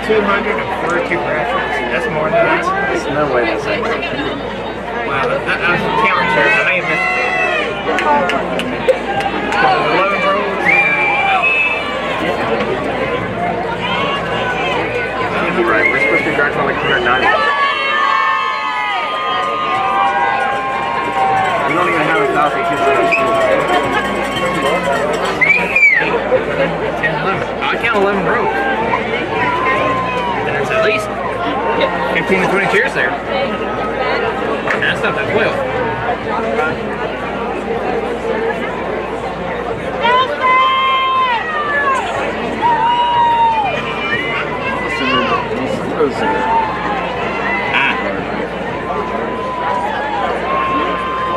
242 crashes. That's more than that. There's no way that's accurate. Wow, I was counting shares. I may have missed it. 11 roads and You're right. We're supposed to be driving for like 190. We don't even have 1,000 kids in our school. 10, 11. I count 11 rows. And there's at least 15 to 20 chairs there. That's not that 12.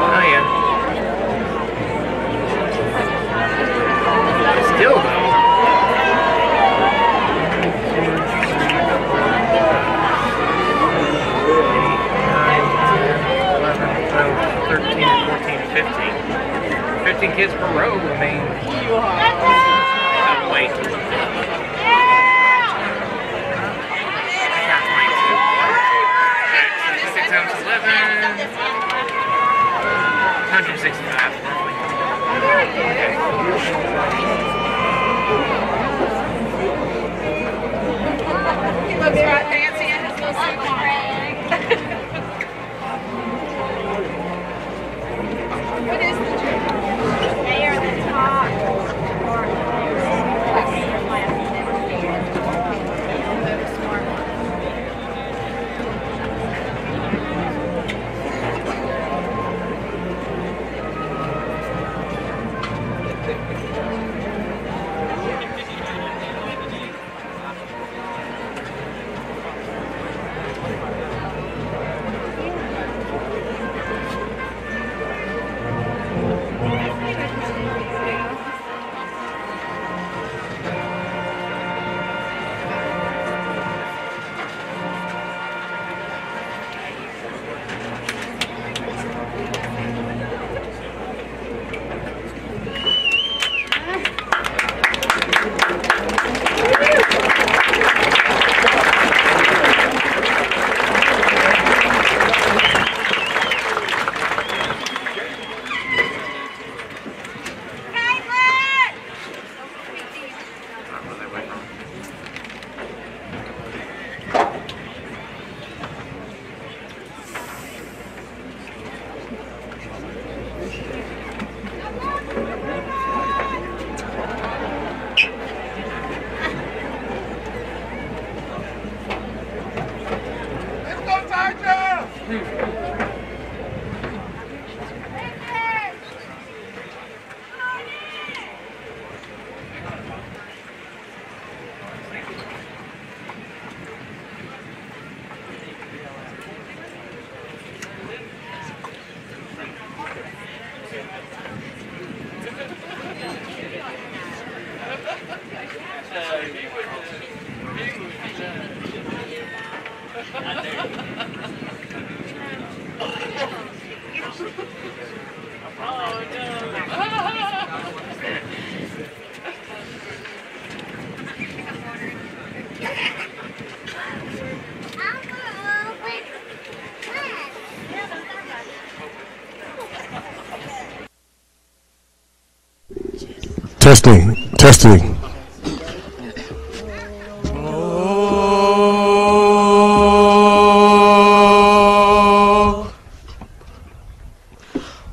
Oh yeah. Still though. 15 kids per row, I mean, wait. 6 times 11, 165 roughly. Okay. He looks right fancy in his little suit. What is the trick? They are the top or Testing, testing.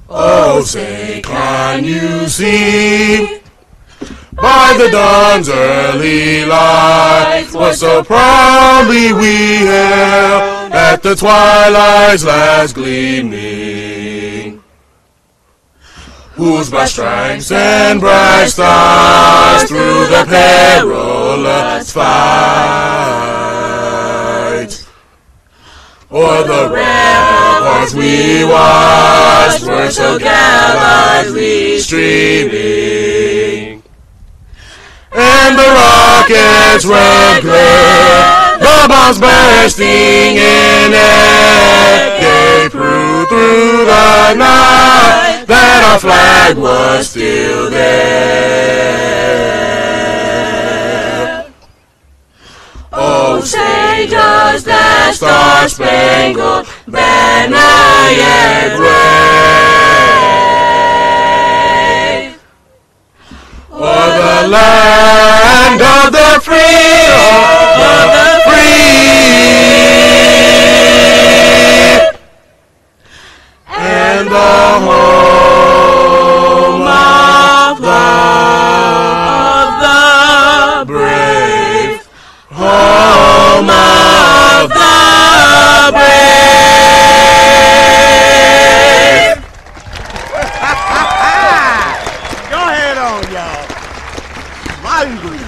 Oh, say, can you see by the dawn's early light what so proudly we hailed at the twilight's last gleaming, whose bright stripes and bright stars through the perilous fight o'er the ramparts we watched were so gallantly streaming, and the rockets red glare, the bombs bursting in air, gave proof through the night that our flag was still there. Oh, don't say does that star-spangled banner yet wave, or the land of the free, of the free, and the home of the brave, home of the brave. Go ahead on, y'all. Mighty.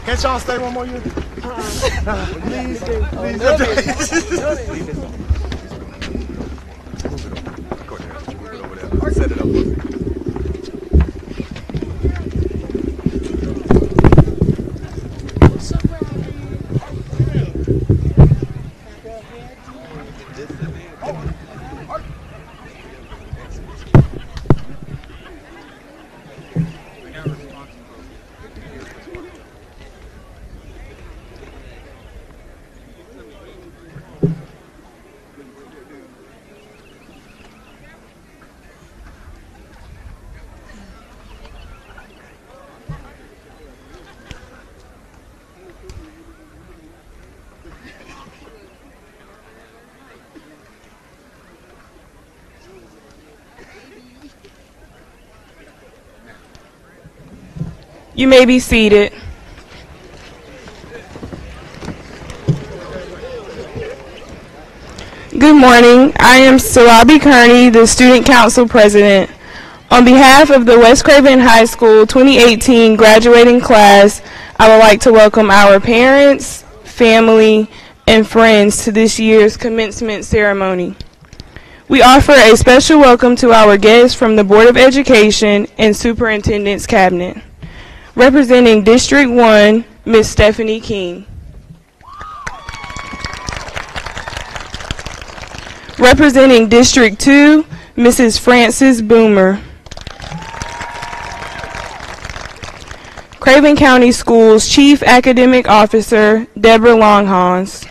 Can't y'all stay one more year? Please. Set it up. You may be seated. Good morning. I am Sarabi Kearney, the Student Council President. On behalf of the West Craven High School 2018 graduating class, I would like to welcome our parents, family, and friends to this year's commencement ceremony. We offer a special welcome to our guests from the Board of Education and Superintendent's Cabinet. Representing District 1, Ms. Stephanie King. Representing District 2, Mrs. Frances Boomer. Craven County Schools Chief Academic Officer, Deborah Longhans.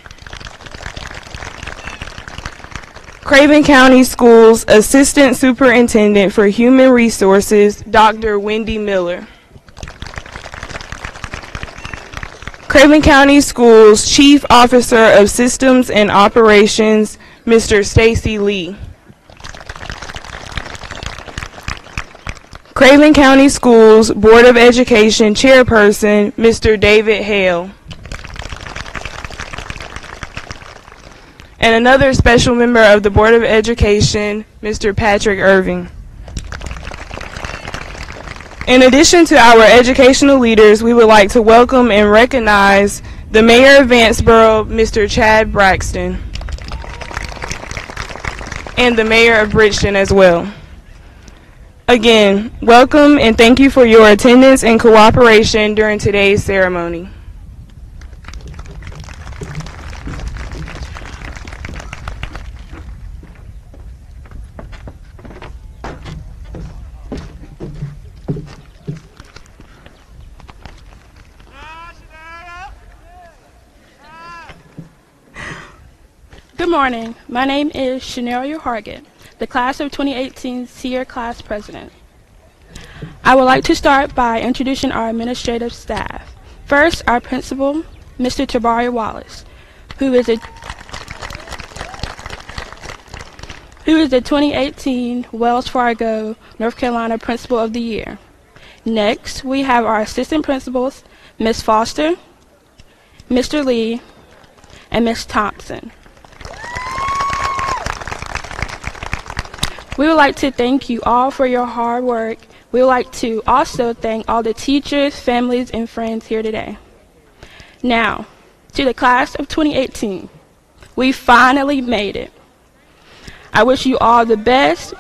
Craven County Schools Assistant Superintendent for Human Resources, Dr. Wendy Miller. Craven County Schools Chief Officer of Systems and Operations, Mr. Stacy Lee. Craven County Schools Board of Education Chairperson, Mr. David Hale. And another special member of the Board of Education, Mr. Patrick Irving. In addition to our educational leaders, we would like to welcome and recognize the Mayor of Vanceboro, Mr. Chad Braxton, and the Mayor of Bridgeton as well. Again, welcome and thank you for your attendance and cooperation during today's ceremony. Good morning. My name is Shaneria Hargett, the Class of 2018 Senior Class President. I would like to start by introducing our administrative staff. First, our principal, Mr. Tabari Wallace, who is the 2018 Wells Fargo, North Carolina Principal of the Year. Next, we have our assistant principals, Ms. Foster, Mr. Lee, and Ms. Thompson. We would like to thank you all for your hard work. We would like to also thank all the teachers, families, and friends here today. Now, to the class of 2018, we finally made it. I wish you all the best.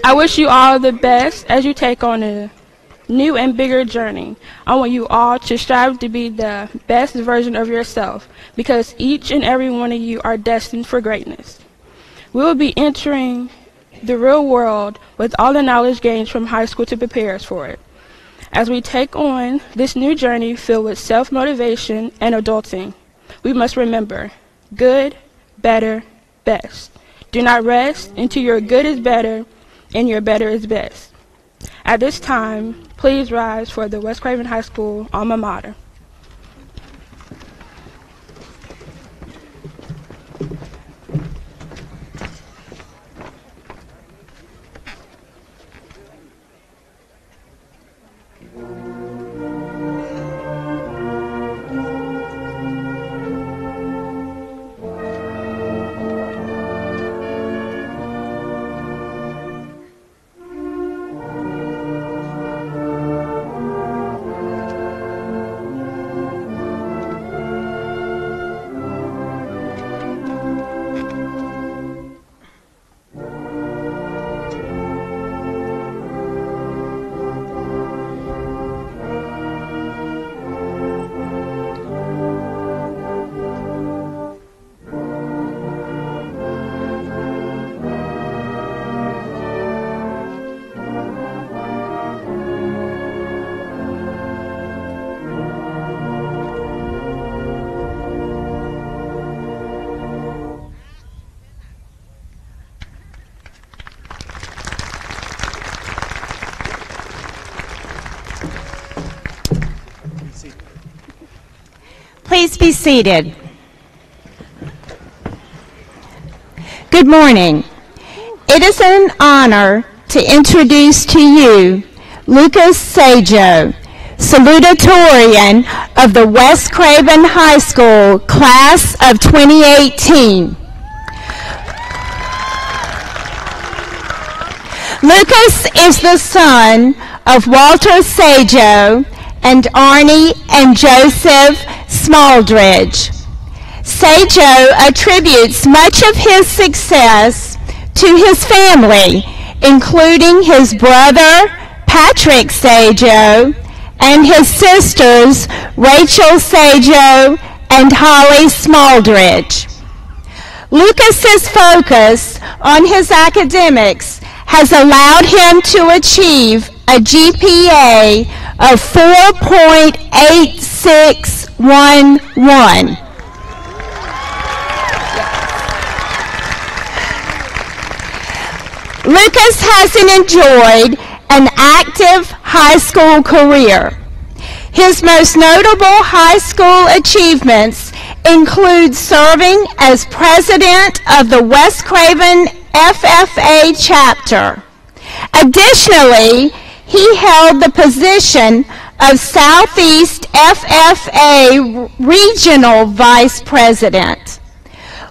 I wish you all the best as you take on a new and bigger journey. I want you all to strive to be the best version of yourself because each and every one of you are destined for greatness. We will be entering the real world with all the knowledge gained from high school to prepare us for it. As we take on this new journey filled with self-motivation and adulting, we must remember, good, better, best. Do not rest until your good is better and your better is best. At this time, please rise for the West Craven High School alma mater. Please be seated. Good morning. It is an honor to introduce to you Lucas Saijo, Salutatorian of the West Craven High School Class of 2018. Lucas is the son of Walter Saijo and Arnie and Joseph Smaldridge. Saijo attributes much of his success to his family, including his brother, Patrick Saijo, and his sisters, Rachel Saijo and Holly Smaldridge. Lucas's focus on his academics has allowed him to achieve a GPA of 4.8611. Lucas hasn't enjoyed an active high school career. His most notable high school achievements include serving as president of the West Craven FFA chapter. Additionally, he held the position of Southeast FFA Regional Vice President.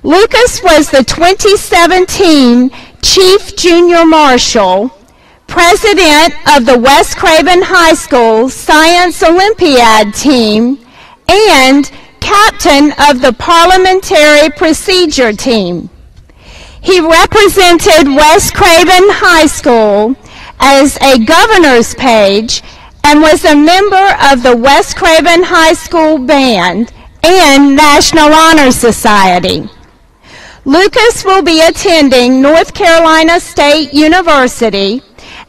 Lucas was the 2017 Chief Junior Marshal, President of the West Craven High School Science Olympiad Team, and Captain of the Parliamentary Procedure Team. He represented West Craven High School as a governor's page and was a member of the West Craven High School Band and National Honor Society. Lucas will be attending North Carolina State University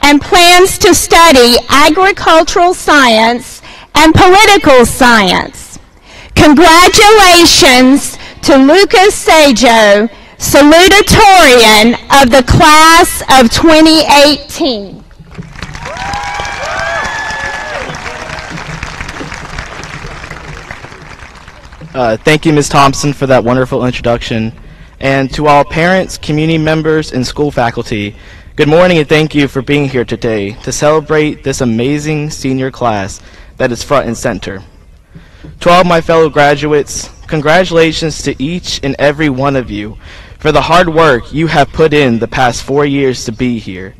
and plans to study agricultural science and political science. Congratulations to Lucas Saijo, Salutatorian of the Class of 2018. Thank you, Ms. Thompson, for that wonderful introduction. And to all parents, community members, and school faculty, good morning and thank you for being here today to celebrate this amazing senior class that is front and center. To all my fellow graduates, congratulations to each and every one of you for the hard work you have put in the past 4 years to be here.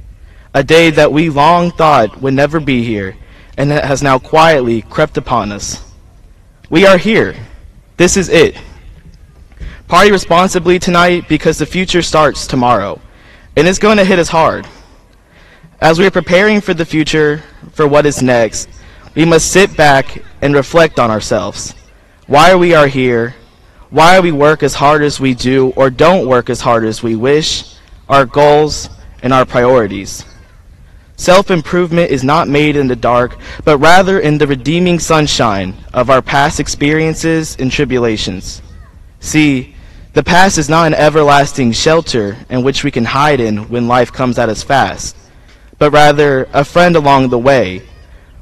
A day that we long thought would never be here, and that has now quietly crept upon us. We are here. This is it. Party responsibly tonight because the future starts tomorrow, and it's going to hit us hard. As we are preparing for the future, for what is next, we must sit back and reflect on ourselves. Why we are here, why we work as hard as we do or don't work as hard as we wish, our goals, and our priorities. Self-improvement is not made in the dark, but rather in the redeeming sunshine of our past experiences and tribulations. See, the past is not an everlasting shelter in which we can hide in when life comes at us fast, but rather a friend along the way,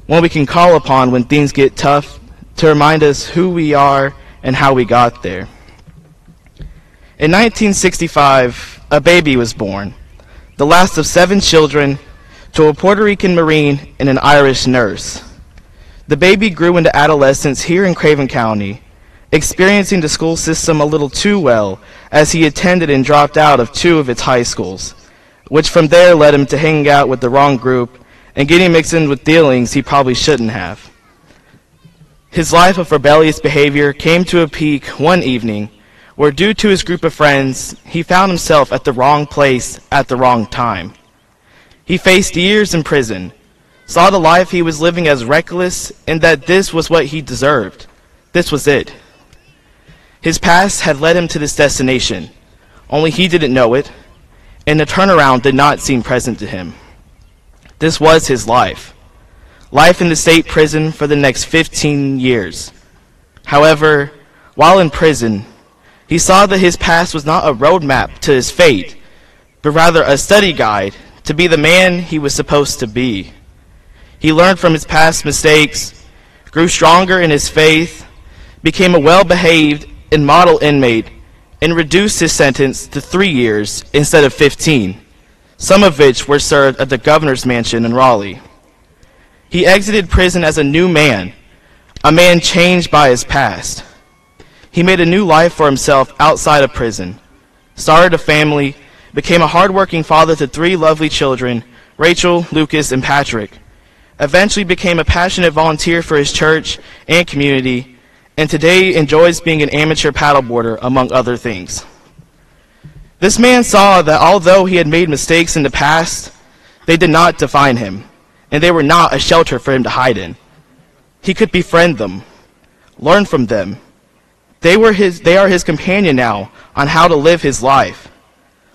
one we can call upon when things get tough to remind us who we are and how we got there. In 1965, a baby was born, the last of 7 children, to a Puerto Rican Marine and an Irish nurse. The baby grew into adolescence here in Craven County, experiencing the school system a little too well as he attended and dropped out of 2 of its high schools, which from there led him to hanging out with the wrong group and getting mixed in with dealings he probably shouldn't have. His life of rebellious behavior came to a peak one evening where, due to his group of friends, he found himself at the wrong place at the wrong time. He faced years in prison, saw the life he was living as reckless, and that this was what he deserved. This was it. His past had led him to this destination, only he didn't know it, and the turnaround did not seem present to him. This was his life. Life in the state prison for the next 15 years. However, while in prison, he saw that his past was not a roadmap to his fate, but rather a study guide to be the man he was supposed to be. He learned from his past mistakes, grew stronger in his faith, became a well-behaved and model inmate, and reduced his sentence to 3 years instead of 15, some of which were served at the governor's mansion in Raleigh. He exited prison as a new man, a man changed by his past. He made a new life for himself outside of prison, started a family, became a hard-working father to 3 lovely children, Rachel, Lucas, and Patrick, eventually became a passionate volunteer for his church and community, and today enjoys being an amateur paddleboarder, among other things. This man saw that although he had made mistakes in the past, they did not define him, and they were not a shelter for him to hide in. He could befriend them, learn from them. They are his companion now on how to live his life,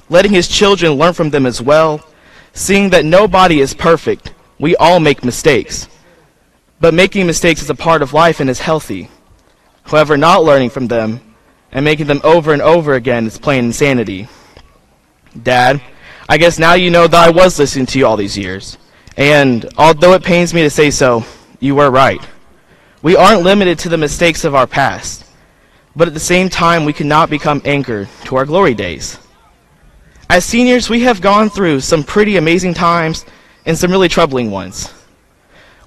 letting his children learn from them as well, seeing that nobody is perfect. We all make mistakes. But making mistakes is a part of life and is healthy. However, not learning from them and making them over and over again is plain insanity. Dad, I guess now you know that I was listening to you all these years. And although it pains me to say so, you were right. We aren't limited to the mistakes of our past. But at the same time, we cannot become anchored to our glory days. As seniors, we have gone through some pretty amazing times and some really troubling ones.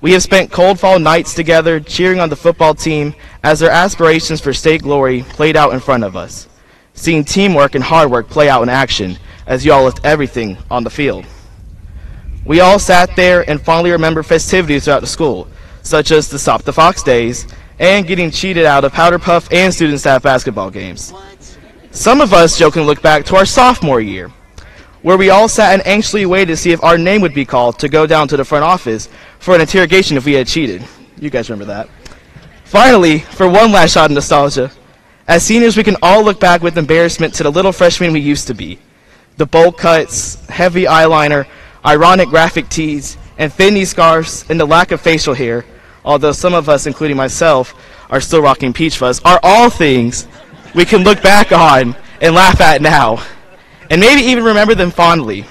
We have spent cold fall nights together cheering on the football team as their aspirations for state glory played out in front of us, seeing teamwork and hard work play out in action as you all left everything on the field. We all sat there and fondly remember festivities throughout the school, such as the Stop the Fox days and getting cheated out of Powder Puff and student staff basketball games. Some of us jokingly look back to our sophomore year, where we all sat and anxiously waited to see if our name would be called to go down to the front office for an interrogation if we had cheated. You guys remember that. Finally, for one last shot of nostalgia, as seniors we can all look back with embarrassment to the little freshmen we used to be. The bowl cuts, heavy eyeliner, ironic graphic tees, and thin knee scarves, and the lack of facial hair, although some of us, including myself, are still rocking peach fuzz, are all things we can look back on and laugh at now, and maybe even remember them fondly.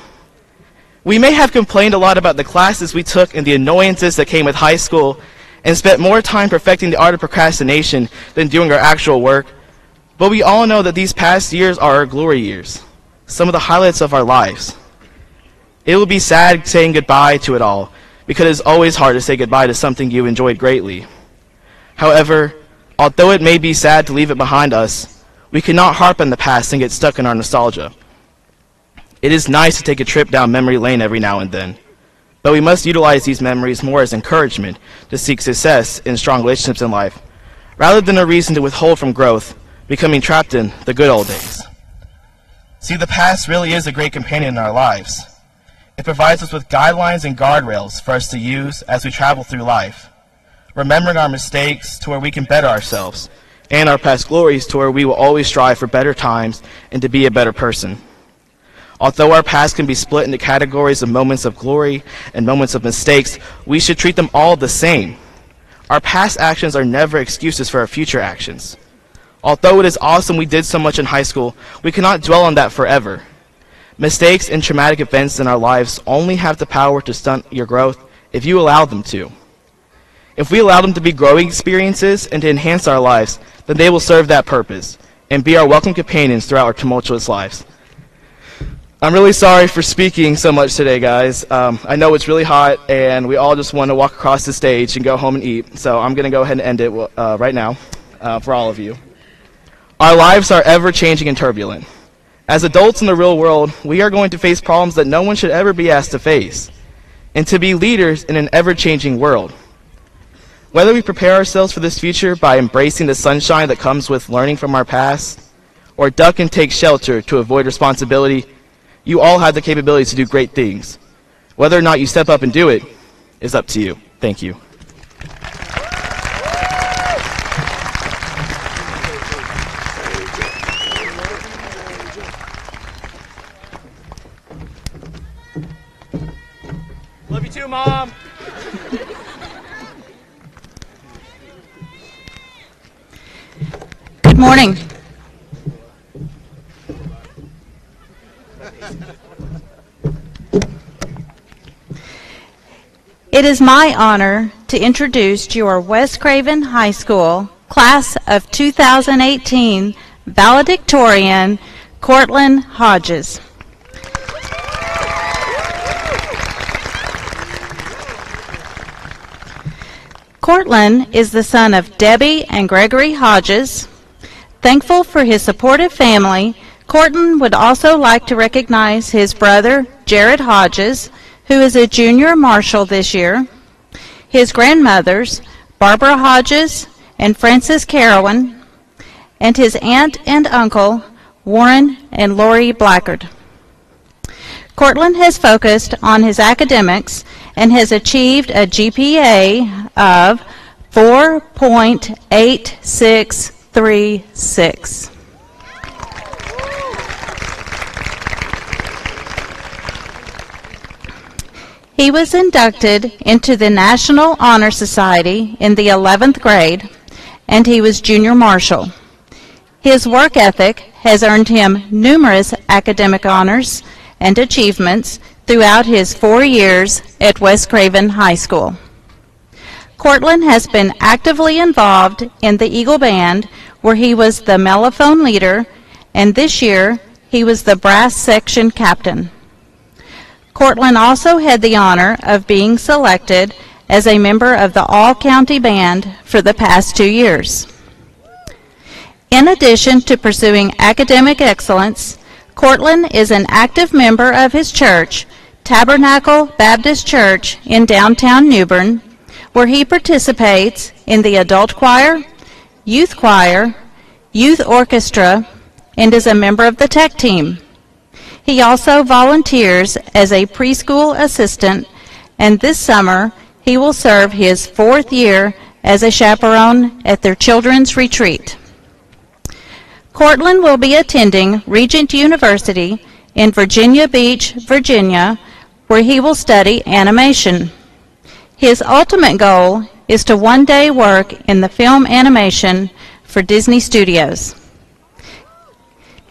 We may have complained a lot about the classes we took and the annoyances that came with high school, and spent more time perfecting the art of procrastination than doing our actual work, but we all know that these past years are our glory years, some of the highlights of our lives. It will be sad saying goodbye to it all, because it's always hard to say goodbye to something you enjoyed greatly. However, although it may be sad to leave it behind us, we cannot harp on the past and get stuck in our nostalgia. It is nice to take a trip down memory lane every now and then, but we must utilize these memories more as encouragement to seek success in strong relationships in life, rather than a reason to withhold from growth, becoming trapped in the good old days. See, the past really is a great companion in our lives. It provides us with guidelines and guardrails for us to use as we travel through life, remembering our mistakes to where we can better ourselves, and our past glories to where we will always strive for better times and to be a better person. Although our past can be split into categories of moments of glory and moments of mistakes, we should treat them all the same. Our past actions are never excuses for our future actions. Although it is awesome we did so much in high school, we cannot dwell on that forever. Mistakes and traumatic events in our lives only have the power to stunt your growth if you allow them to. If we allow them to be growing experiences and to enhance our lives, then they will serve that purpose and be our welcome companions throughout our tumultuous lives. I'm really sorry for speaking so much today, guys. I know it's really hot, and we all just want to walk across the stage and go home and eat, so I'm going to go ahead and end it right now for all of you. Our lives are ever-changing and turbulent. As adults in the real world, we are going to face problems that no one should ever be asked to face, and to be leaders in an ever-changing world. Whether we prepare ourselves for this future by embracing the sunshine that comes with learning from our past, or duck and take shelter to avoid responsibility, you all have the capability to do great things. Whether or not you step up and do it is up to you. Thank you. Love you too, Mom. Good morning. It is my honor to introduce your West Craven High School Class of 2018 valedictorian, Cortland Hodges. Cortland is the son of Debbie and Gregory Hodges. Thankful for his supportive family, Cortland would also like to recognize his brother, Jared Hodges, who is a junior marshal this year, his grandmothers, Barbara Hodges and Frances Carowin, and his aunt and uncle, Warren and Lori Blackard. Cortland has focused on his academics and has achieved a GPA of 4.8636. He was inducted into the National Honor Society in the 11th grade, and he was junior marshal. His work ethic has earned him numerous academic honors and achievements throughout his 4 years at West Craven High School. Cortland has been actively involved in the Eagle Band, where he was the mellophone leader, and this year he was the brass section captain. Cortland also had the honor of being selected as a member of the All-County Band for the past 2 years. In addition to pursuing academic excellence, Cortland is an active member of his church, Tabernacle Baptist Church in downtown New Bern, where he participates in the adult choir, youth orchestra, and is a member of the tech team. He also volunteers as a preschool assistant, and this summer he will serve his 4th year as a chaperone at their children's retreat. Cortland will be attending Regent University in Virginia Beach, Virginia, where he will study animation. His ultimate goal is to one day work in the film animation for Disney Studios.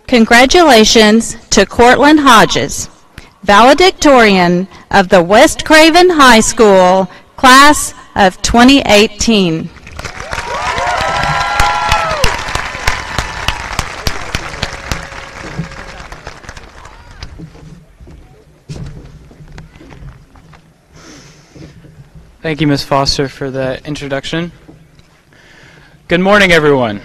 Congratulations to Cortland Hodges, valedictorian of the West Craven High School Class of 2018. Thank you, Ms. Foster, for that introduction. Good morning, everyone.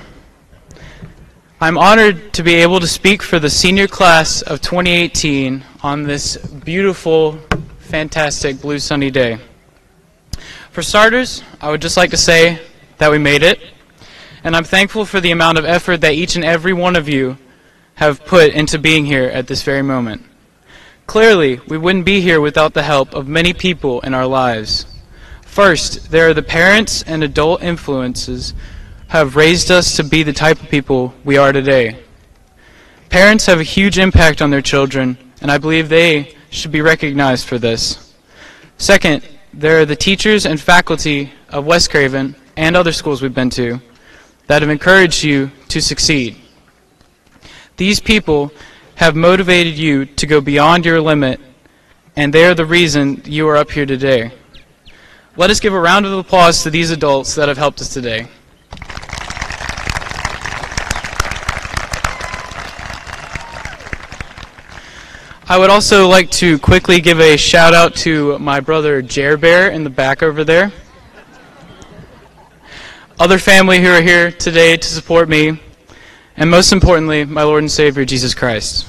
I'm honored to be able to speak for the senior class of 2018 on this beautiful, fantastic blue sunny day. For starters, I would just like to say that we made it, and I'm thankful for the amount of effort that each and every one of you have put into being here at this very moment. Clearly, we wouldn't be here without the help of many people in our lives. First, there are the parents and adult influences who have raised us to be the type of people we are today. Parents have a huge impact on their children and I believe they should be recognized for this. Second, there are the teachers and faculty of West Craven and other schools we've been to that have encouraged you to succeed. These people have motivated you to go beyond your limit, and they are the reason you are up here today. Let us give a round of applause to these adults that have helped us today. I would also like to quickly give a shout out to my brother Jer Bear in the back over there. Other family who are here today to support me, and most importantly, my Lord and Savior, Jesus Christ.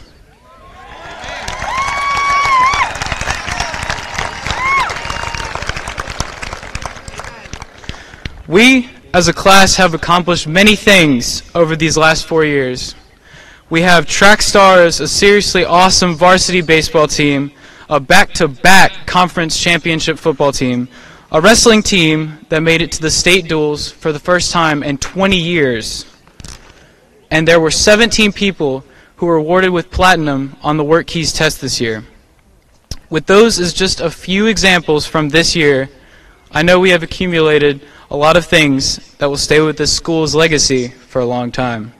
We, as a class, have accomplished many things over these last 4 years. We have track stars, a seriously awesome varsity baseball team, a back-to-back conference championship football team, a wrestling team that made it to the state duels for the first time in 20 years. And there were 17 people who were awarded with platinum on the Work Keys test this year. With those as just a few examples from this year, I know we have accumulated a lot of things that will stay with this school's legacy for a long time.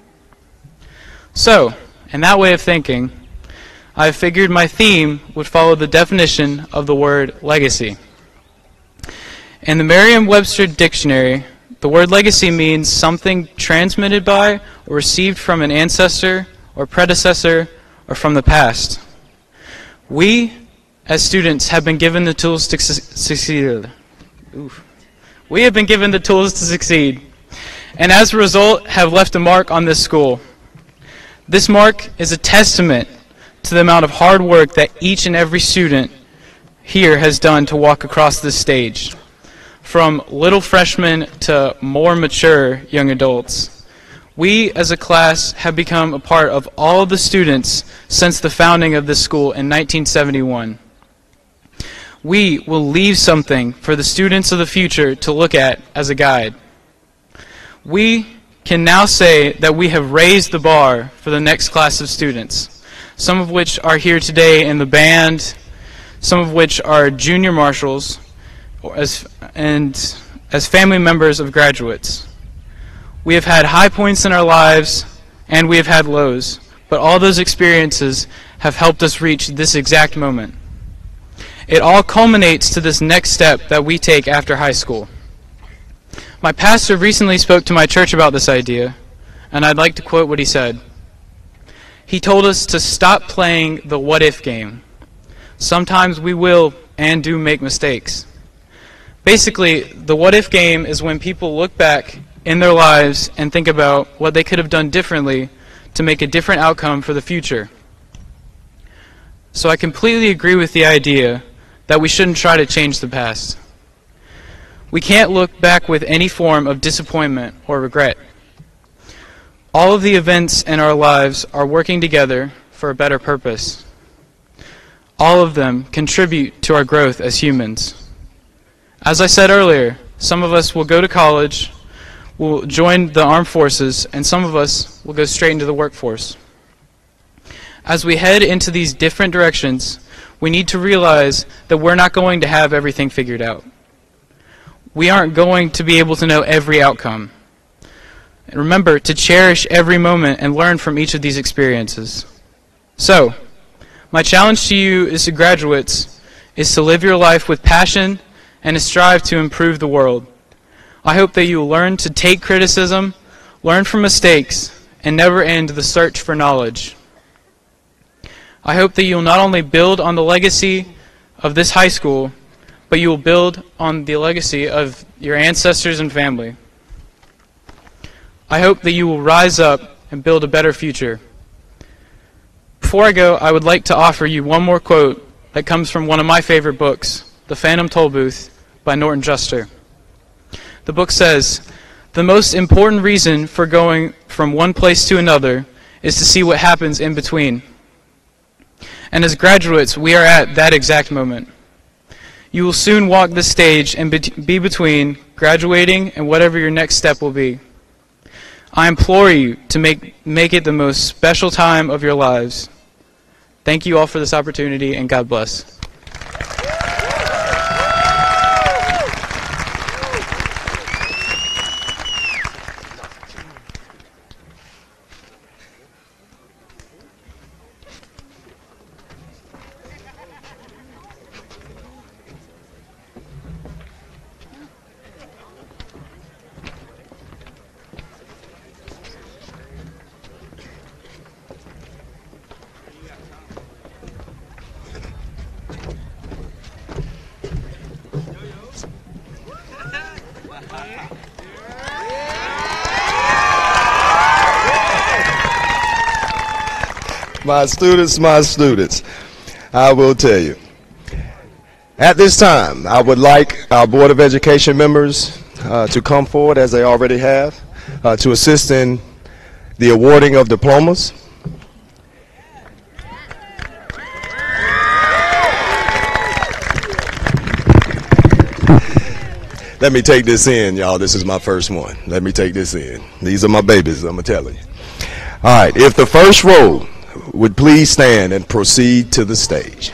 So, in that way of thinking, I figured my theme would follow the definition of the word legacy. In the Merriam-Webster dictionary, the word legacy means something transmitted by or received from an ancestor or predecessor or from the past. We, as students, have been given the tools to succeed. We have been given the tools to succeed, and as a result, have left a mark on this school. This mark is a testament to the amount of hard work that each and every student here has done to walk across this stage. From little freshmen to more mature young adults. We, as a class, have become a part of all of the students since the founding of this school in 1971. We will leave something for the students of the future to look at as a guide. We can now say that we have raised the bar for the next class of students, some of which are here today in the band, some of which are junior marshals, and as family members of graduates. We have had high points in our lives, and we have had lows, but all those experiences have helped us reach this exact moment. It all culminates to this next step that we take after high school. My pastor recently spoke to my church about this idea, and I'd like to quote what he said. He told us to stop playing the what-if game. Sometimes we will and do make mistakes. Basically, the what-if game is when people look back in their lives and think about what they could have done differently to make a different outcome for the future. So I completely agree with the idea that we shouldn't try to change the past. We can't look back with any form of disappointment or regret. All of the events in our lives are working together for a better purpose. All of them contribute to our growth as humans. As I said earlier, some of us will go to college, will join the armed forces, and some of us will go straight into the workforce. As we head into these different directions, we need to realize that we're not going to have everything figured out. We aren't going to be able to know every outcome. And remember to cherish every moment and learn from each of these experiences. So, my challenge to you as graduates is to live your life with passion and to strive to improve the world. I hope that you will learn to take criticism, learn from mistakes, and never end the search for knowledge. I hope that you will not only build on the legacy of this high school, but you will build on the legacy of your ancestors and family. I hope that you will rise up and build a better future. Before I go, I would like to offer you one more quote that comes from one of my favorite books, The Phantom Tollbooth by Norton Juster. The book says, "The most important reason for going from one place to another is to see what happens in between." And as graduates, we are at that exact moment. You will soon walk this stage and be between graduating and whatever your next step will be. I implore you to make it the most special time of your lives. Thank you all for this opportunity, and God bless. My students, I will tell you. At this time, I would like our Board of Education members to come forward, as they already have, to assist in the awarding of diplomas. Let me take this in, y'all. This is my first one. Let me take this in. These are my babies, I'm going to tell you. All right, if the first row would please stand and proceed to the stage.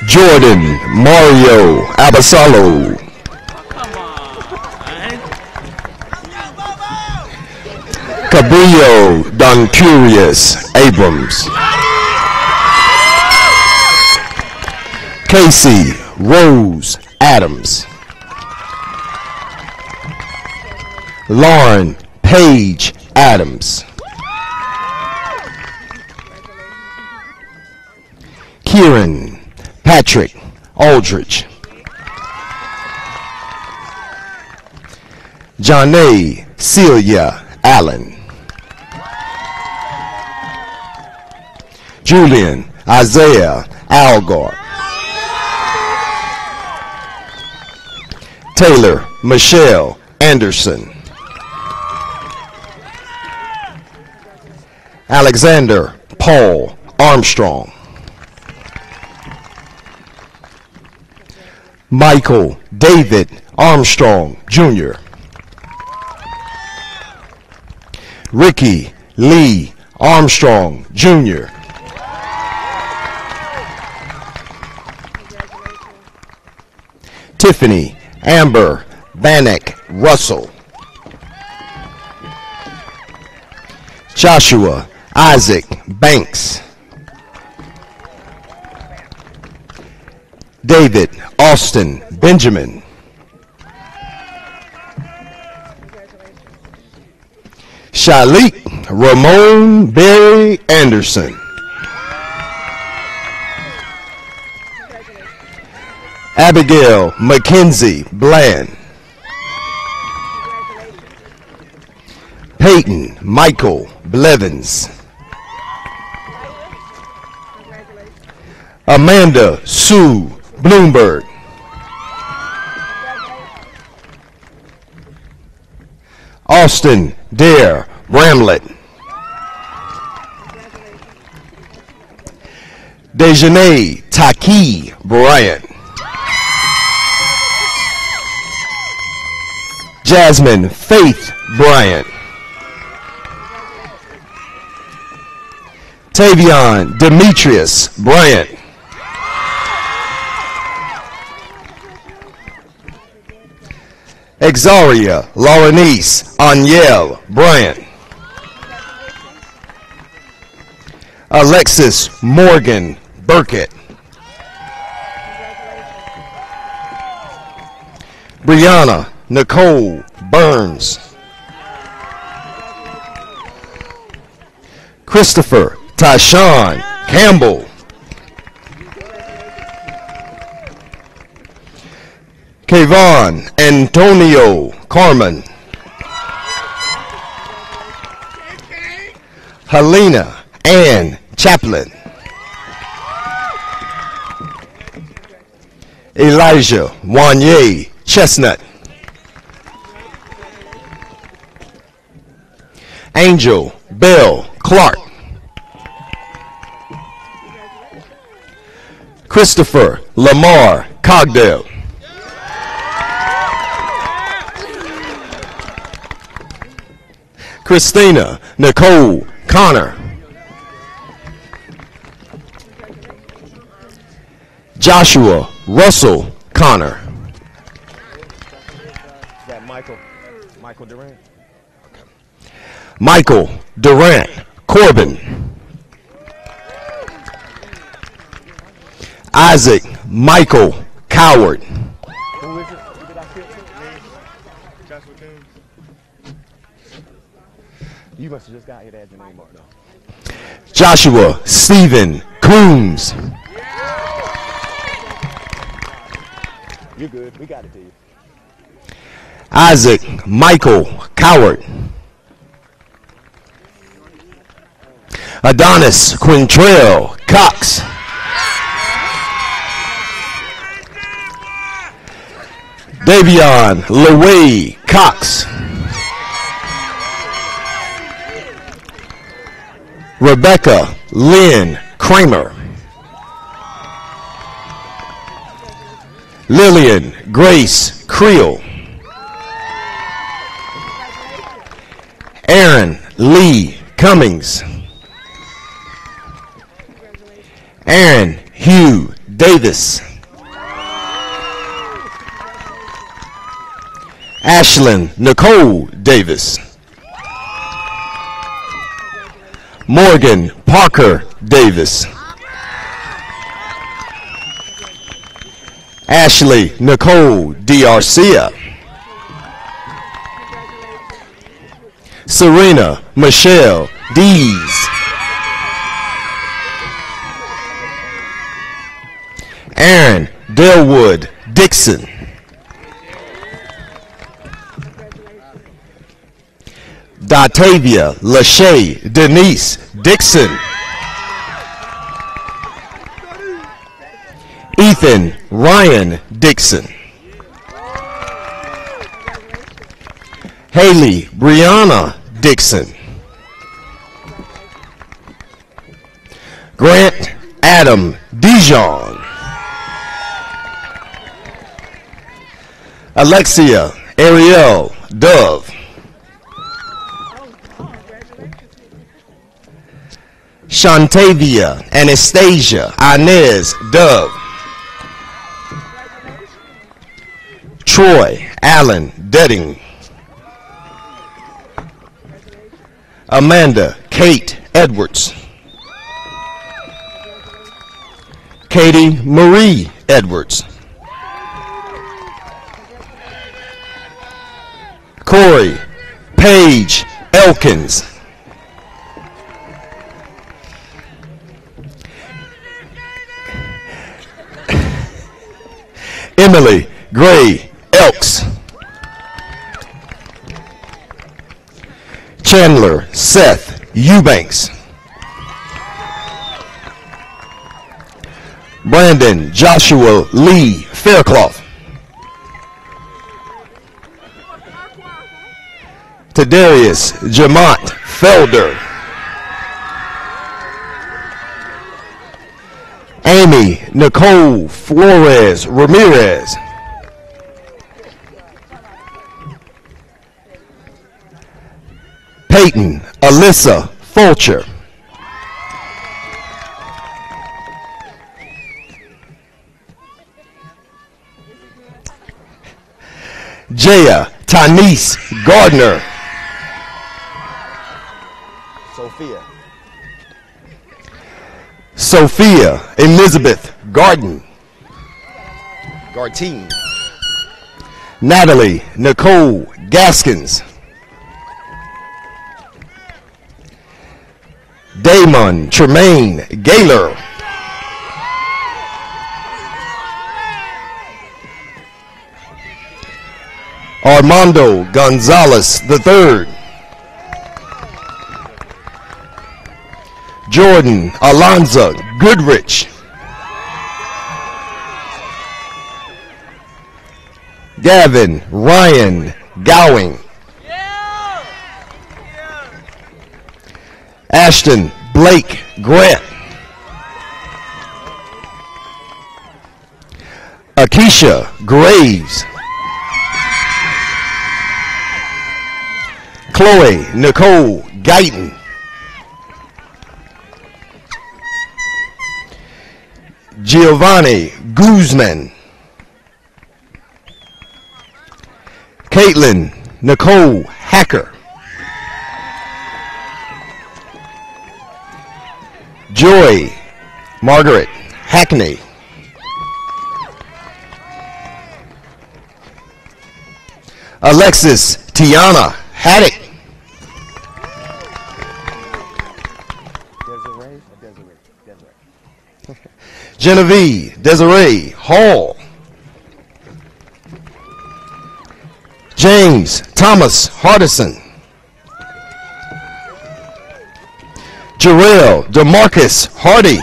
Jordan Mario Abasalo. Cabrillo Don Curious Abrams. Casey Rose Adams. Lauren Page Adams. Kieran Patrick Aldridge. Janae Celia Allen. Julian Isaiah Algar. Taylor Michelle Anderson. Alexander Paul Armstrong. Michael David Armstrong Jr. Ricky Lee Armstrong Jr. Tiffany Amber Bannock Russell. Joshua Isaac Banks. David Austin Benjamin. Shalik Ramon Berry Anderson. Abigail Mackenzie Bland. Peyton Michael Blevins. Amanda Sue Bloomberg. Austin Dare Bramlett. Dejanay Taki Bryant. Jasmine Faith Bryant. Tavion Demetrius Bryant. Exaria Laurenice Aniel Bryant. Alexis Morgan Burkett. Brianna Nicole Burns. Christopher Tyshawn Campbell. Kayvon Antonio Carmen. Helena Ann Chaplin. Elijah Wanye Chestnut. Angel Bell Clark. Christopher Lamar Cogdell. Christina Nicole Connor. Joshua Russell Connor. Is that Michael Durant? Michael Durant Corbin. Isaac Michael Coward. Who is it? Who did I skip to? Joshua Coombs. You must have just got here to add your name up, though. Joshua Stephen Coombs. You're good. We got it to you. Isaac Michael Coward. Adonis Quintrell Cox. Davion LeWay Cox. Rebecca Lynn Kramer. Lillian Grace Creel. Aaron Lee Cummings. Aaron Hugh Davis. Ashlyn Nicole Davis. Morgan Parker Davis. Ashley Nicole D'Arcia. Serena Michelle Dees. Aaron Delwood Dixon. Datavia Lachey Denise Dixon. Ethan Ryan Dixon. Haley Brianna Dixon. Grant Adam Dijon. Alexia Ariel Dove. Shantavia Anastasia Inez Dove. Troy Allen Detting. Amanda Kate Edwards. Katie Marie Edwards. Corey Paige Elkins. Emily Gray Elks. Chandler Seth Eubanks. Brandon Joshua Lee Faircloth. Tadarius Jamont Felder. Amy Nicole Flores Ramirez. Peyton Alyssa Fulcher. Jaya Tanise Gardner. Sophia Elizabeth Garden. Gartine. Natalie Nicole Gaskins. Damon Tremaine Gaylor. Armando Gonzalez III. Jordan Alonzo Goodrich. Gavin Ryan Gowing. Ashton Blake Grant. Akeisha Graves. Chloe Nicole Guyton. Giovanni Guzman. Caitlin Nicole Hacker. Joy Margaret Hackney. Alexis Tiana Haddock. Genevieve Desiree Hall. James Thomas Hardison. Jarrell DeMarcus Hardy.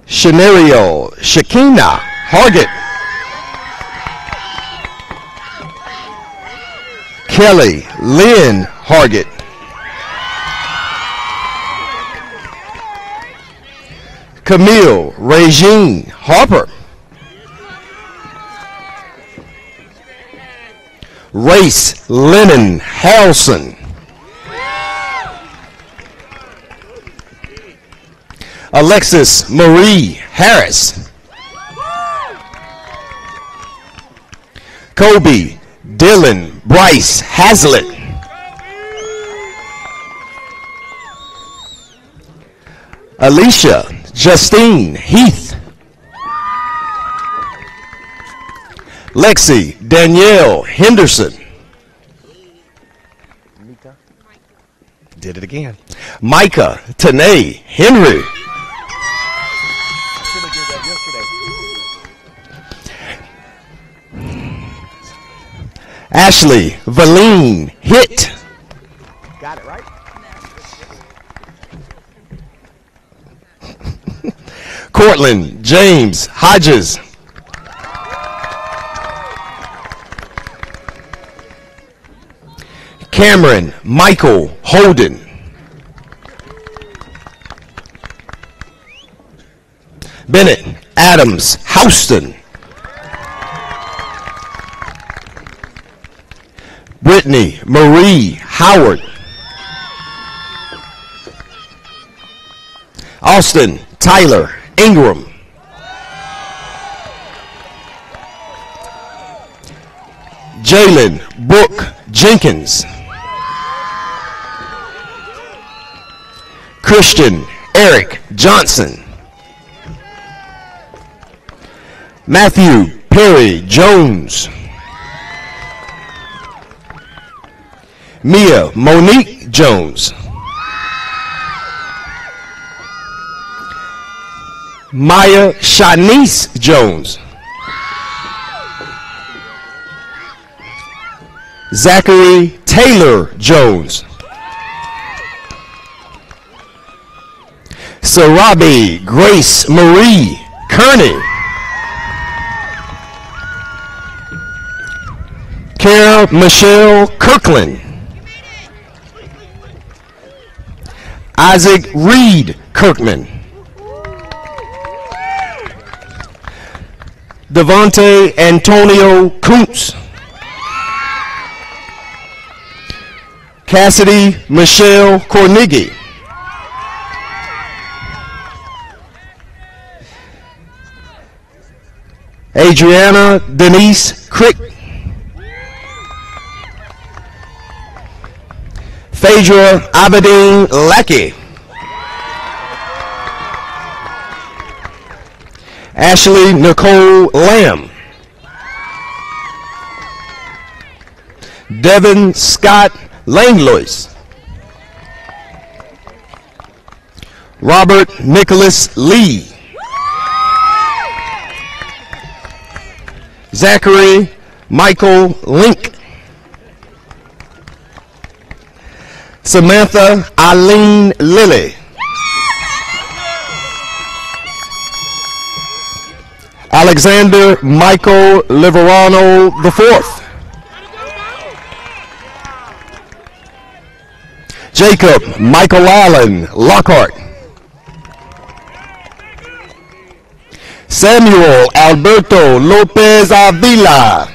Shanario Shakina Hargett. Kelly Lynn Hargett. Camille Regine Harper. Race Lennon Harrelson. Alexis Marie Harris. Kobe Dylan Bryce Hazlitt. Alicia Justine Heath. Lexi Danielle Henderson. Did it again. Micah Tanae Henry. Ashley Valine Hitt. Got it right. Cortland James Hodges. Cameron Michael Holden. Bennett Adams Houston. Brittany Marie Howard. Austin Tyler Ingram. Jalen Brooke Jenkins. Christian Eric Johnson. Matthew Perry Jones. Mia Monique Jones. Maya Shanice Jones. Zachary Taylor Jones. Sarabi Grace Marie Kearney. Kara Michelle Kirkland. Isaac Reed Kirkman. Devontae Antonio Kuntz. Cassidy Michelle Cornigi. Adriana Denise Crick. Phaedra Aberdeen Lackey. Ashley Nicole Lamb. Devin Scott Langlois. Robert Nicholas Lee. Zachary Michael Link. Samantha Eileen Lilly. Alexander Michael Liverano IV. Jacob Michael Allen Lockhart. Samuel Alberto Lopez Avila.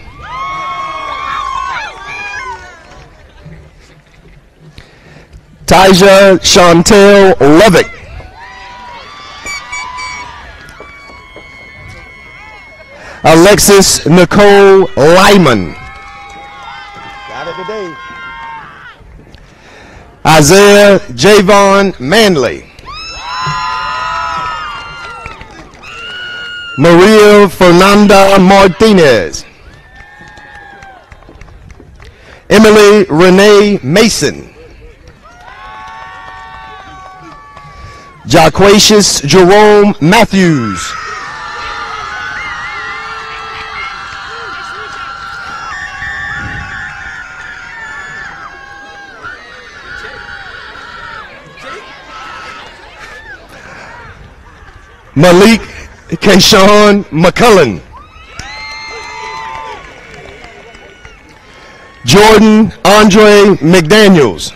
Tyja Chantel Levick. Alexis Nicole Lyman. Got it today. Isaiah Javon Manley. Maria Fernanda Martinez. Emily Renee Mason. Jaquacious Jerome Matthews. Malik Kayshawn McCullen. Jordan Andre McDaniels.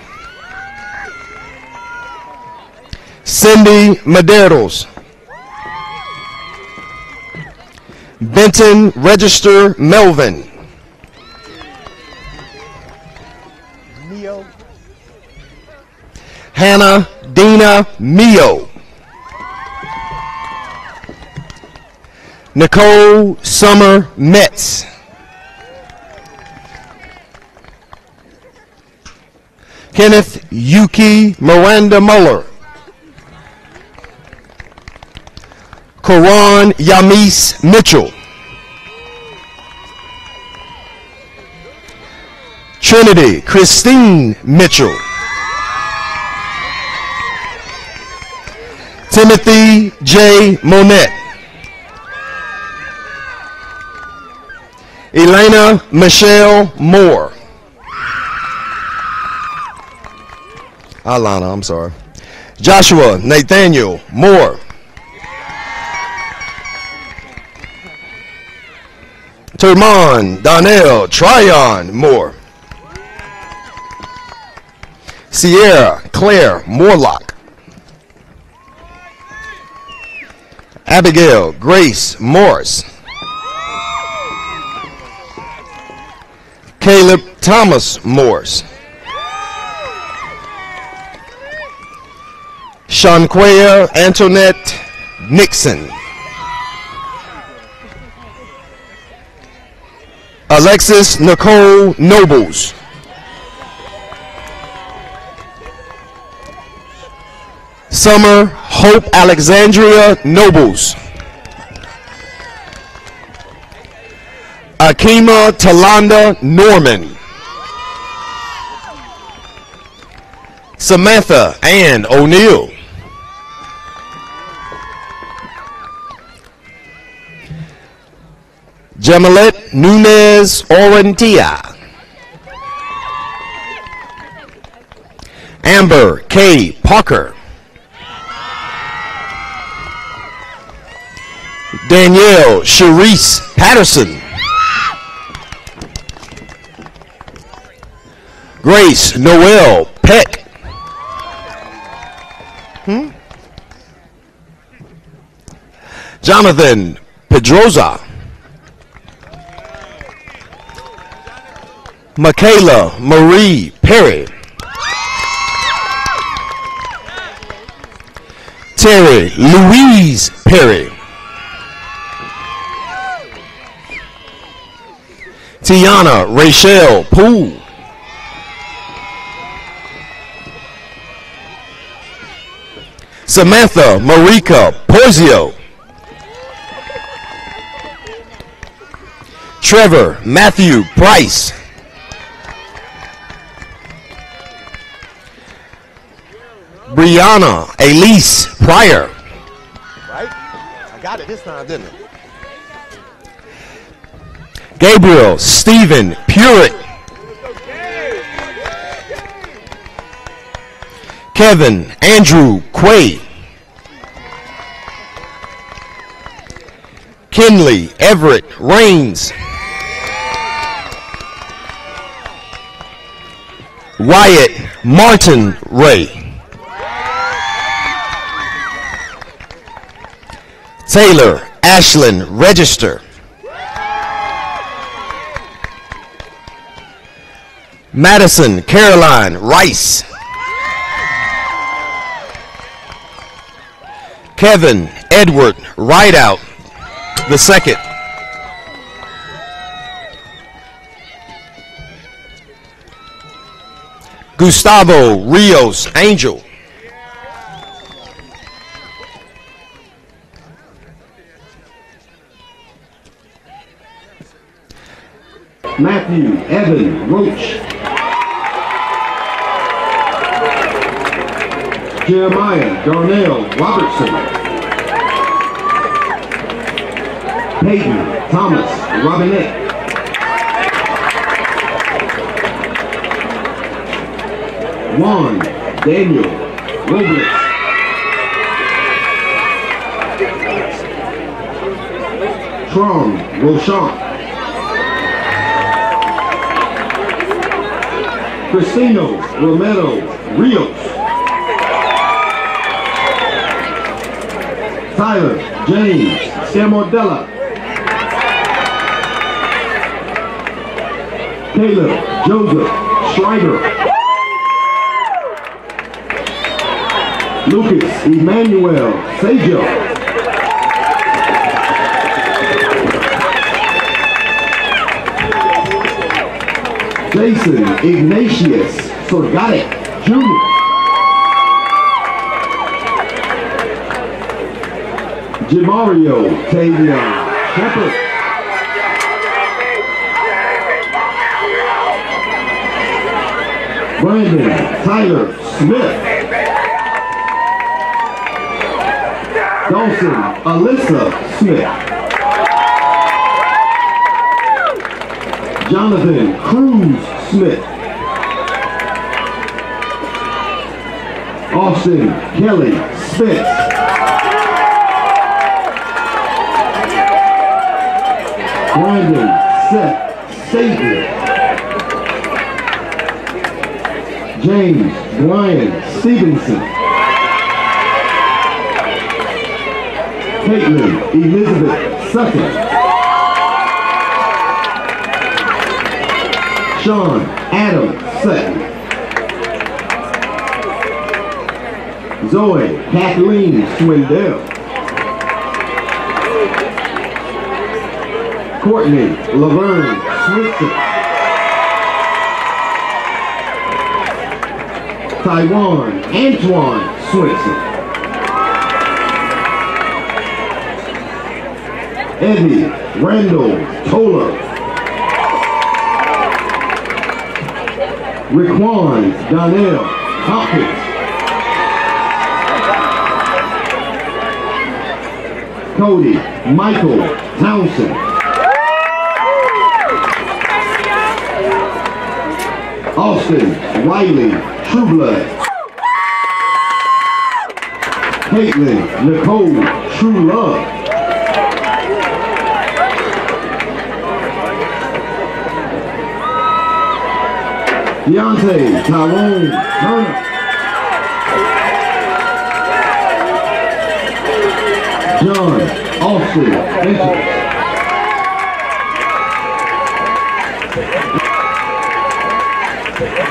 Cindy Maderos. Benton Register Melvin. Neo. Hannah Dina Mio. Nicole Summer Metz. Kenneth Yuki Miranda Muller. Karan Yamis Mitchell. Trinity Christine Mitchell. Timothy J. Monette. Elena Michelle Moore. Alana, I'm sorry. Joshua Nathaniel Moore. Termon Donnell Tryon Moore. Sierra Claire Morlock. Abigail Grace Morris. Caleb Thomas Morse. Shanquea Antoinette Nixon. Alexis Nicole Nobles. Summer Hope Alexandria Nobles. Akima Talanda Norman. Samantha Ann O'Neill. Jamalet Nunez Orentia. Amber K. Parker. Danielle Sharice Patterson. Grace Noel Peck. Jonathan Pedroza. Michaela Marie Perry. Terry Louise Perry. Tiana Rachel Poole. Samantha Marika Porzio. Trevor Matthew Price. Brianna Elise Pryor. Right? I got it this time, didn't I? Gabriel Stephen Puritt. Kevin Andrew Quay. Kinley Everett Rains. Wyatt Martin Ray. Taylor Ashlyn Register. Madison Caroline Rice. Kevin Edward Rideout II. Gustavo Rios Angel. Matthew Evan Roach. Jeremiah Darnell Robertson. Peyton Thomas Robinette. Juan Daniel Robles. Tron Rochon. Cristino Romero Rios. Tyler James Scamordella. Caleb Joseph Schreiber. Lucas Emmanuel Saijo. Jason Ignatius Sorgatic Jr. Jamario Tavion Shepard. Brandon Tyler Smith. Dawson Alyssa Smith. Jonathan Cruz Smith. Austin Kelly Spence. Brandon Seth Savior. James Brian Stevenson. Caitlin Elizabeth Sutton. Sean Adam Sutton. Zoe Kathleen Swindell. Courtney Laverne Switzer. Taiwan Antoine Switzer. Eddie Randall Toller. Riquan Donnell Hopkins. Cody Michael Townsend. Austin Riley Trueblood. Caitlin Nicole Truelove. Deontay Tyrone Turner. John Austin Bishop.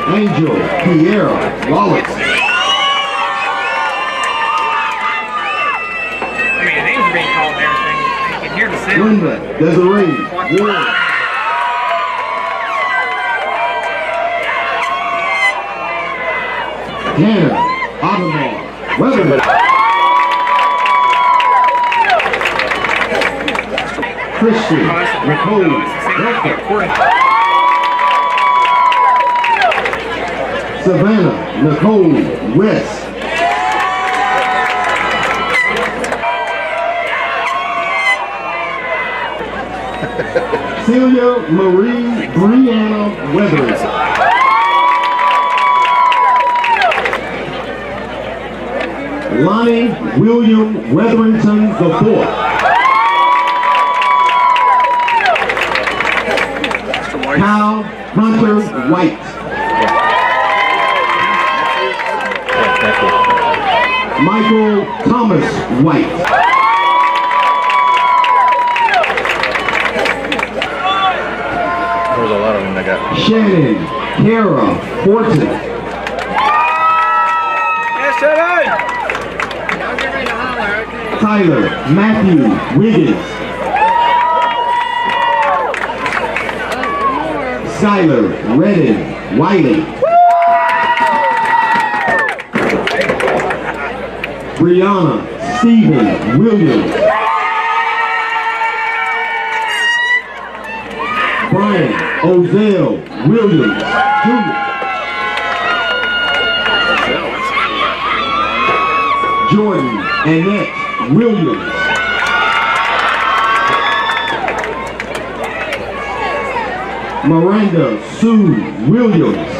Angel Pierre Wallace. I mean, names are being called and everything. You can hear the sound. Linda Desiree Ward. Tanner Ottawa Weatherman. Christian Nicole Delta. Savannah Nicole West. Celia Marie Brianna Weathers. Lonnie William Weatherington IV. Kyle Hunter White. Michael Thomas White. There's a lot of them that got. Shannon Kara Fortin. Yes, Shannon! Tyler Matthew Wiggins. Skylar Redden Wiley. Brianna Stephen Williams. Brian Ozell Williams Jr. Jordan Annette Williams. Miranda Sue Williams.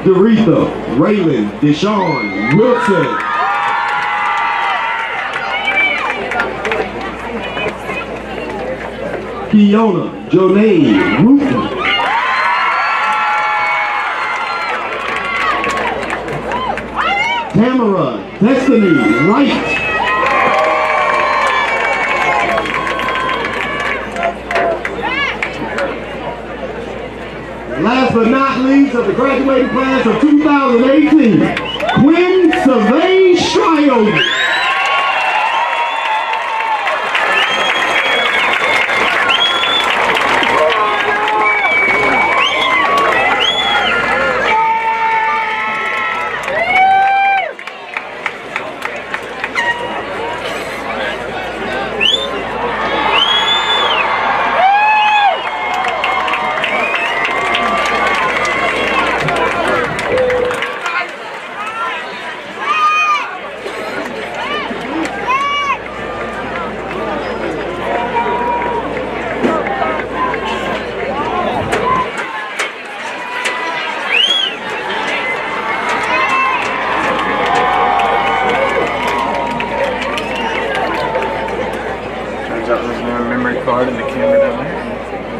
Doretha Raylan Deshawn Wilson. Kiona Jonay Wooten. Tamara Destiny Wright. Last but not least of the graduating class of 2018, Quinn Survey Stryo.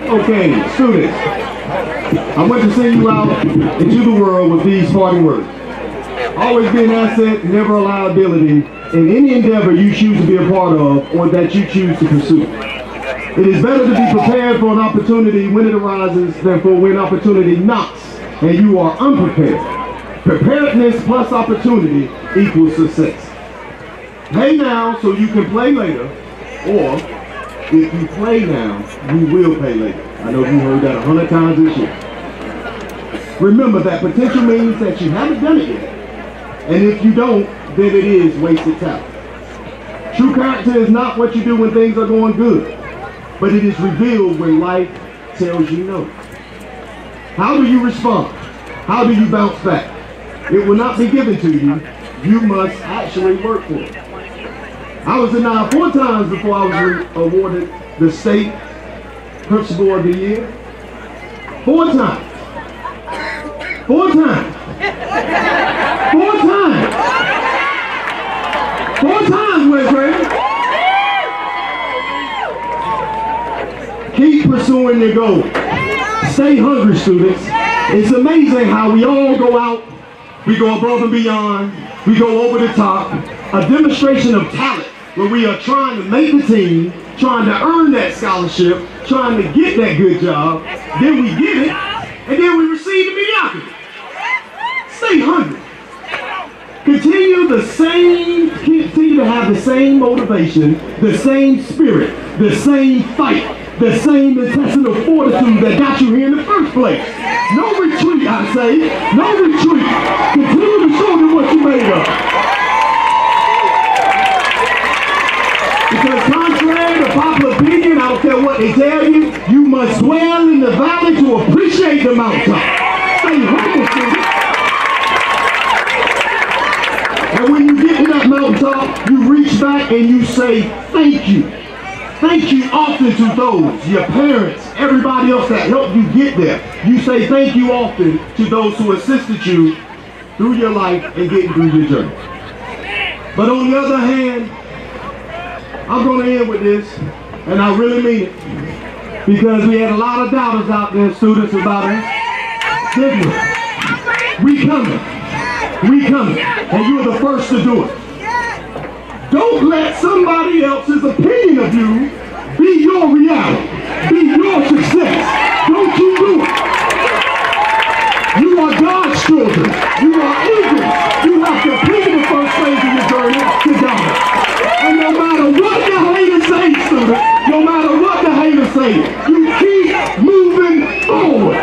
Okay, students, I want to send you out into the world with these parting words. Always be an asset, never a liability in any endeavor you choose to be a part of or that you choose to pursue. It is better to be prepared for an opportunity when it arises than for when opportunity knocks and you are unprepared. Preparedness plus opportunity equals success. Pay now so you can play later, or if you play now, you will pay later. I know you heard that 100 times this year. Remember that potential means that you haven't done it yet. And if you don't, then it is wasted talent. True character is not what you do when things are going good, but it is revealed when life tells you no. How do you respond? How do you bounce back? It will not be given to you. You must actually work for it. I was denied 4 times before I was awarded the state principal of the year. 4 times. 4 times. 4 times. 4 times, West Craven. Keep pursuing your goal. Stay hungry, students. It's amazing how we all go out, we go above and beyond, we go over the top. A demonstration of talent where we are trying to make the team, trying to earn that scholarship, trying to get that good job, then we get it, and then we receive the mediocrity. Stay hungry. Continue to have the same motivation, the same spirit, the same fight, the same intestinal fortitude that got you here in the first place. No retreat, I say. No retreat. Continue to show them what you made of. Because contrary to popular opinion, I don't care what they tell you, you must dwell in the valley to appreciate the mountaintop. Stay humble, students. And when you get to that mountaintop, you reach back and you say, thank you. Thank you often to those, your parents, everybody else that helped you get there. You say thank you often to those who assisted you through your life and getting through your journey. But on the other hand, I'm going to end with this, and I really mean it, because we had a lot of doubters out there, students, about us. Didn't we? We coming. We coming. And you're the first to do it. Don't let somebody else's opinion of you be your reality, be your success. Don't you do it. You are God's children. You are eagles. You have completed the first phase of your journey to God. And no matter what the haters say, student, no matter what the haters say, you keep moving forward.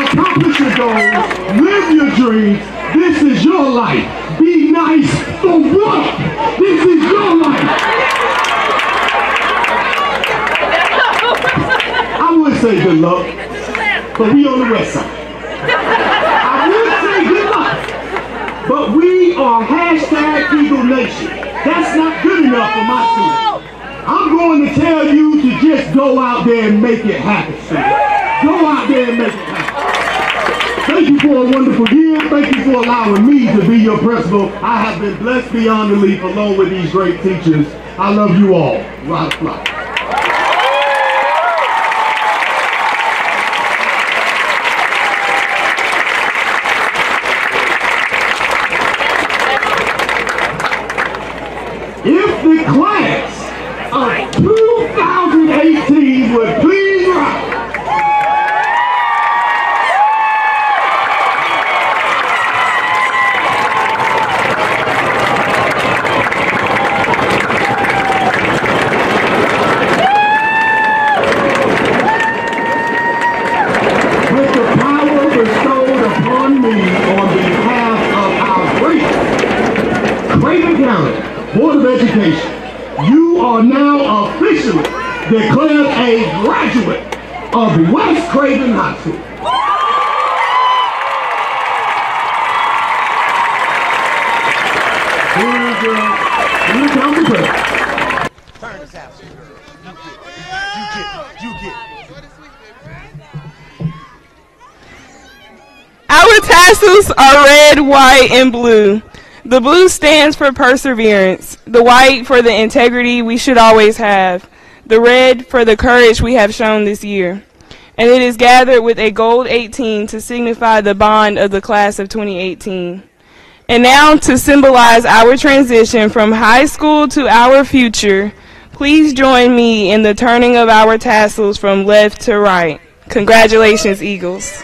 Accomplish your goals, live your dreams. This is your life. Be nice for what? This is your life. I would say good luck, but we on the west side. I would say good luck, but we are #Eagle Nation. That's not good enough for my students. I'm going to tell you to just go out there and make it happen, students. Go out there and make it happen. Thank you for a wonderful year. Thank you for allowing me to be your principal. I have been blessed beyond belief along with these great teachers. I love you all. Rock, rock. If the class of 2018 would please rise. With the power bestowed upon me on behalf of our great Craven County Board of Education, you are now officially declared a graduate of West Craven High School. Here's your council president. Turn this out. You get. Our tassels are red, white, and blue. The blue stands for perseverance, the white for the integrity we should always have, the red for the courage we have shown this year. And it is gathered with a gold 18 to signify the bond of the class of 2018. And now, to symbolize our transition from high school to our future, please join me in the turning of our tassels from left to right. Congratulations, Eagles.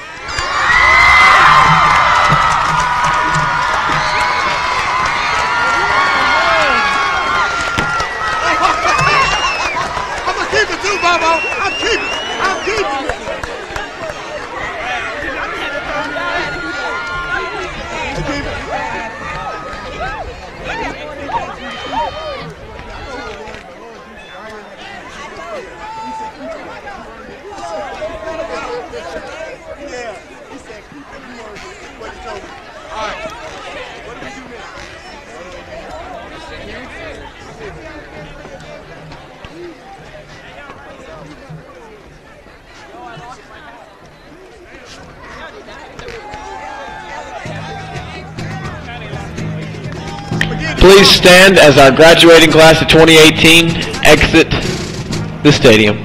Please stand as our graduating class of 2018 exit the stadium.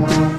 Thank you.